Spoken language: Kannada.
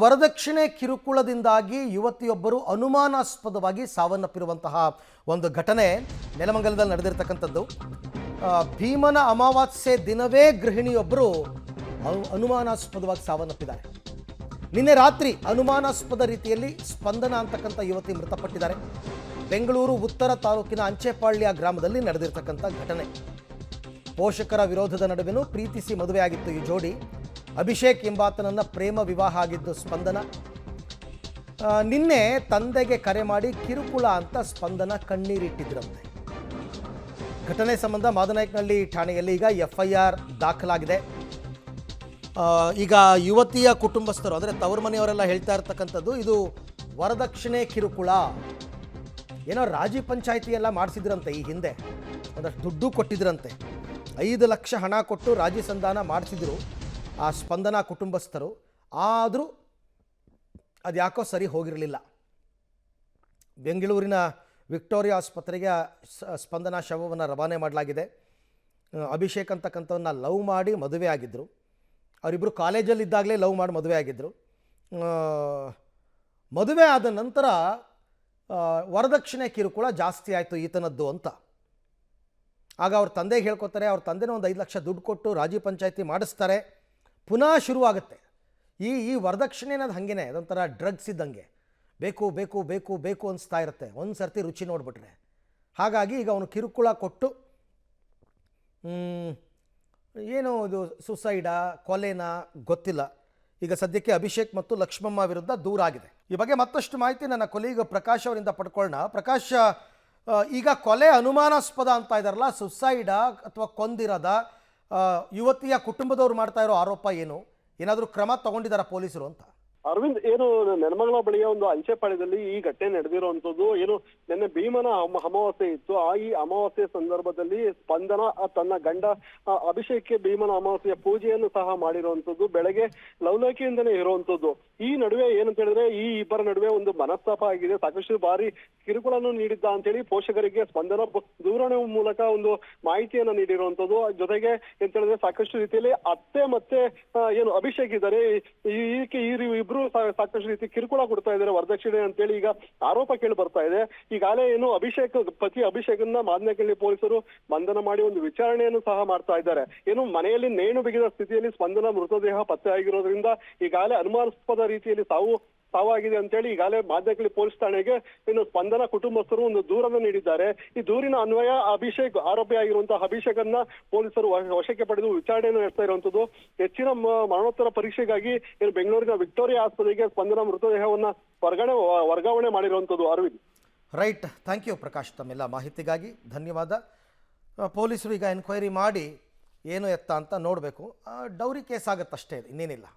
ವರದಕ್ಷಿಣೆ ಕಿರುಕುಳದಿಂದಾಗಿ ಯುವತಿಯೊಬ್ಬರು ಅನುಮಾನಾಸ್ಪದವಾಗಿ ಸಾವನ್ನಪ್ಪಿರುವಂತಹ ಒಂದು ಘಟನೆ ನೆಲಮಂಗಲದಲ್ಲಿ ನಡೆದಿರತಕ್ಕಂಥದ್ದು. ಭೀಮನ ಅಮಾವಾಸ್ಯೆ ದಿನವೇ ಗೃಹಿಣಿಯೊಬ್ಬರು ಅನುಮಾನಾಸ್ಪದವಾಗಿ ಸಾವನ್ನಪ್ಪಿದ್ದಾರೆ. ನಿನ್ನೆ ರಾತ್ರಿ ಅನುಮಾನಾಸ್ಪದ ರೀತಿಯಲ್ಲಿ ಸ್ಪಂದನ ಅಂತಕ್ಕಂಥ ಯುವತಿ ಮೃತಪಟ್ಟಿದ್ದಾರೆ. ಬೆಂಗಳೂರು ಉತ್ತರ ತಾಲೂಕಿನ ಅಂಚೆಪಾಳ್ಯ ಗ್ರಾಮದಲ್ಲಿ ನಡೆದಿರತಕ್ಕಂಥ ಘಟನೆ. ಪೋಷಕರ ವಿರೋಧದ ನಡುವೆನೂ ಪ್ರೀತಿಸಿ ಮದುವೆಯಾಗಿತ್ತು ಈ ಜೋಡಿ. ಅಭಿಷೇಕ್ ಎಂಬಾತನನ್ನು ಪ್ರೇಮ ವಿವಾಹ ಆಗಿದ್ದು ಸ್ಪಂದನ. ನಿನ್ನೆ ತಂದೆಗೆ ಕರೆ ಮಾಡಿ ಕಿರುಕುಳ ಅಂತ ಸ್ಪಂದನ ಕಣ್ಣೀರಿಟ್ಟಿದ್ರಂತೆ. ಘಟನೆ ಸಂಬಂಧ ಮಾದನಾಯಕನಹಳ್ಳಿ ಠಾಣೆಯಲ್ಲಿ ಈಗ FIR ದಾಖಲಾಗಿದೆ. ಈಗ ಯುವತಿಯ ಕುಟುಂಬಸ್ಥರು ಅಂದರೆ ತವರು ಮನೆಯವರೆಲ್ಲ ಹೇಳ್ತಾ ಇರ್ತಕ್ಕಂಥದ್ದು ಇದು ವರದಕ್ಷಿಣೆ ಕಿರುಕುಳ. ಏನೋ ರಾಜಿ ಪಂಚಾಯಿತಿ ಎಲ್ಲ ಮಾಡಿಸಿದ್ರಂತೆ, ಈ ಹಿಂದೆ ಒಂದಷ್ಟು ದುಡ್ಡು ಕೊಟ್ಟಿದ್ರಂತೆ. 5 ಲಕ್ಷ ಹಣ ಕೊಟ್ಟು ರಾಜಿ ಸಂಧಾನ ಮಾಡಿಸಿದ್ರು ಆ ಸ್ಪಂದನ ಕುಟುಂಬಸ್ಥರು. ಆದರೂ ಅದು ಯಾಕೋ ಸರಿ ಹೋಗಿರಲಿಲ್ಲ. ಬೆಂಗಳೂರಿನ ವಿಕ್ಟೋರಿಯಾ ಆಸ್ಪತ್ರೆಗೆ ಸ್ಪಂದನ ಶವವನ್ನು ರವಾನೆ ಮಾಡಲಾಗಿದೆ. ಅಭಿಷೇಕ್ ಅಂತಕ್ಕಂಥವನ್ನ ಲವ್ ಮಾಡಿ ಮದುವೆ ಆಗಿದ್ದರು. ಅವರಿಬ್ಬರು ಕಾಲೇಜಲ್ಲಿದ್ದಾಗಲೇ ಲವ್ ಮಾಡಿ ಮದುವೆ ಆಗಿದ್ದರು. ಮದುವೆ ಆದ ನಂತರ ವರದಕ್ಷಿಣೆ ಕಿರುಕುಳ ಜಾಸ್ತಿ ಆಯಿತು ಈತನದ್ದು ಅಂತ. ಆಗ ಅವ್ರ ತಂದೆಗೆ ಹೇಳ್ಕೊತಾರೆ. ಅವ್ರ ತಂದೆನೂ ಒಂದು 5 ಲಕ್ಷ ದುಡ್ಡು ಕೊಟ್ಟು ರಾಜಿ ಪಂಚಾಯಿತಿ ಮಾಡಿಸ್ತಾರೆ. ಪುನಃ ಶುರುವಾಗುತ್ತೆ ಈ ವರದಕ್ಷಿಣೆ ಅನ್ನೋದು ಹಾಗೇನೆ, ಅದೊಂಥರ ಡ್ರಗ್ಸ್ ಇದ್ದಂಗೆ. ಬೇಕು ಬೇಕು ಬೇಕು ಬೇಕು ಅನಿಸ್ತಾ ಇರುತ್ತೆ ಒಂದು ಸರ್ತಿ ರುಚಿ ನೋಡಿಬಿಟ್ರೆ. ಹಾಗಾಗಿ ಈಗ ಅವನು ಕಿರುಕುಳ ಕೊಟ್ಟು ಏನು ಇದು ಸುಸೈಡಾ ಕೊಲೆನಾ ಗೊತ್ತಿಲ್ಲ. ಈಗ ಸದ್ಯಕ್ಕೆ ಅಭಿಷೇಕ್ ಮತ್ತು ಲಕ್ಷ್ಮಮ್ಮ ವಿರುದ್ಧ ದೂರ ಆಗಿದೆ. ಈ ಬಗ್ಗೆ ಮತ್ತಷ್ಟು ಮಾಹಿತಿ ನನ್ನ ಕೊಲೀಗ್ ಪ್ರಕಾಶ್ ಅವರಿಂದ ಪಡ್ಕೊಳ್ಳೋಣ. ಪ್ರಕಾಶ್, ಈಗ ಕೊಲೆ ಅನುಮಾನಾಸ್ಪದ ಅಂತ ಇದ್ದಾರಲ್ಲ, ಸುಸೈಡಾ ಅಥವಾ ಕೊಂದಿರದ ಯುವತಿಯ ಕುಟುಂಬದವ್ರು ಮಾಡ್ತಾ ಇರೋ ಆರೋಪ ಏನು? ಏನಾದರೂ ಕ್ರಮ ತಗೊಂಡಿದ್ದಾರಾ ಪೊಲೀಸರು ಅಂತ? ಅರವಿಂದ್, ಏನು ನೆಲಮಂಗಲ ಬಳಿಯ ಒಂದು ಅಂಚೆಪಾಳ್ಯದಲ್ಲಿ ಈ ಘಟನೆ ನಡೆದಿರುವಂತದ್ದು. ಏನು ನಿನ್ನೆ ಭೀಮನ ಅಮಾವಾಸ್ಯೆ ಇತ್ತು. ಈ ಅಮಾವಾಸ್ಯೆ ಸಂದರ್ಭದಲ್ಲಿ ಸ್ಪಂದನ ತನ್ನ ಗಂಡ ಅಭಿಷೇಕ್ಗೆ ಭೀಮನ ಅಮಾವಾಸ್ಯೆಯ ಪೂಜೆಯನ್ನು ಸಹ ಮಾಡಿರುವಂತದ್ದು. ಬೆಳಗ್ಗೆ ಲವಲವಿಕೆಯಿಂದನೇ ಇರುವಂತದ್ದು. ಈ ನಡುವೆ ಏನಂತ ಹೇಳಿದ್ರೆ ಈ ಇಬ್ಬರ ನಡುವೆ ಒಂದು ಮನಸ್ತಾಪ ಆಗಿದೆ. ಸಾಕಷ್ಟು ಬಾರಿ ಕಿರುಕುಳನ್ನು ನೀಡಿದ್ದ ಅಂತೇಳಿ ಪೋಷಕರಿಗೆ ಸ್ಪಂದನ ದೂರವಾಣಿ ಮೂಲಕ ಒಂದು ಮಾಹಿತಿಯನ್ನ ನೀಡಿರುವಂತದ್ದು. ಜೊತೆಗೆ ಎಂತ ಹೇಳಿದ್ರೆ ಸಾಕಷ್ಟು ರೀತಿಯಲ್ಲಿ ಅತ್ತೆ ಮತ್ತೆ ಏನು ಅಭಿಷೇಕ್ ಇದ್ದಾರೆ, ಇಬ್ರು ಸಾಕಷ್ಟು ರೀತಿ ಕಿರುಕುಳ ಕೊಡ್ತಾ ಇದ್ದಾರೆ ವರದಕ್ಷಿಣೆ ಅಂತೇಳಿ ಈಗ ಆರೋಪ ಕೇಳಿ ಬರ್ತಾ ಇದೆ. ಈಗಾಗಲೇ ಏನು ಪತಿ ಅಭಿಷೇಕನ್ನ ಮಾದನಹಳ್ಳಿ ಪೊಲೀಸರು ಬಂಧನ ಮಾಡಿ ಒಂದು ವಿಚಾರಣೆಯನ್ನು ಸಹ ಮಾಡ್ತಾ ಇದ್ದಾರೆ. ಏನು ಮನೆಯಲ್ಲಿ ನೇಣು ಬಿಗಿದ ಸ್ಥಿತಿಯಲ್ಲಿ ಸ್ಪಂದನ ಮೃತದೇಹ ಪತ್ತೆ ಆಗಿರೋದ್ರಿಂದ ಈಗಾಗಲೇ ಅನುಮಾನಾಸ್ಪದ ರೀತಿಯಲ್ಲಿ ಸಾವಾಗಿದೆ ಅಂತೇಳಿ ಈಗಾಗಲೇ ಮಾದನಹಳ್ಳಿ ಪೊಲೀಸ್ ಠಾಣೆಗೆ ಇನ್ನು ಸ್ಪಂದನ ಕುಟುಂಬಸ್ಥರು ಒಂದು ದೂರನ್ನು ನೀಡಿದ್ದಾರೆ. ಈ ದೂರಿನ ಅನ್ವಯ ಆರೋಪಿಯಾಗಿರುವಂತಹ ಅಭಿಷೇಕನ್ನ ಪೊಲೀಸರು ವಶಕ್ಕೆ ಪಡೆದು ವಿಚಾರಣೆಯನ್ನು ನಡೆಸ್ತಾ ಇರುವಂತದ್ದು. ಹೆಚ್ಚಿನ ಮರಣೋತ್ತರ ಪರೀಕ್ಷೆಗಾಗಿ ಏನು ಬೆಂಗಳೂರಿನ ವಿಕ್ಟೋರಿಯಾ ಆಸ್ಪತ್ರೆಗೆ ಸ್ಪಂದನ ಮೃತದೇಹವನ್ನ ವರ್ಗಾವಣೆ ಮಾಡಿರುವಂತದ್ದು. Arvind, right, thank you Prakash, ತಮ್ಮೆಲ್ಲ ಮಾಹಿತಿಗಾಗಿ ಧನ್ಯವಾದ. ಪೊಲೀಸರು ಈಗ ಎನ್ಕ್ವೈರಿ ಮಾಡಿ ಏನು ಎತ್ತ ಅಂತ ನೋಡಬೇಕು. ಡೌರಿ ಕೇಸ್ ಆಗುತ್ತಷ್ಟೇ, ಇನ್ನೇನಿಲ್ಲ.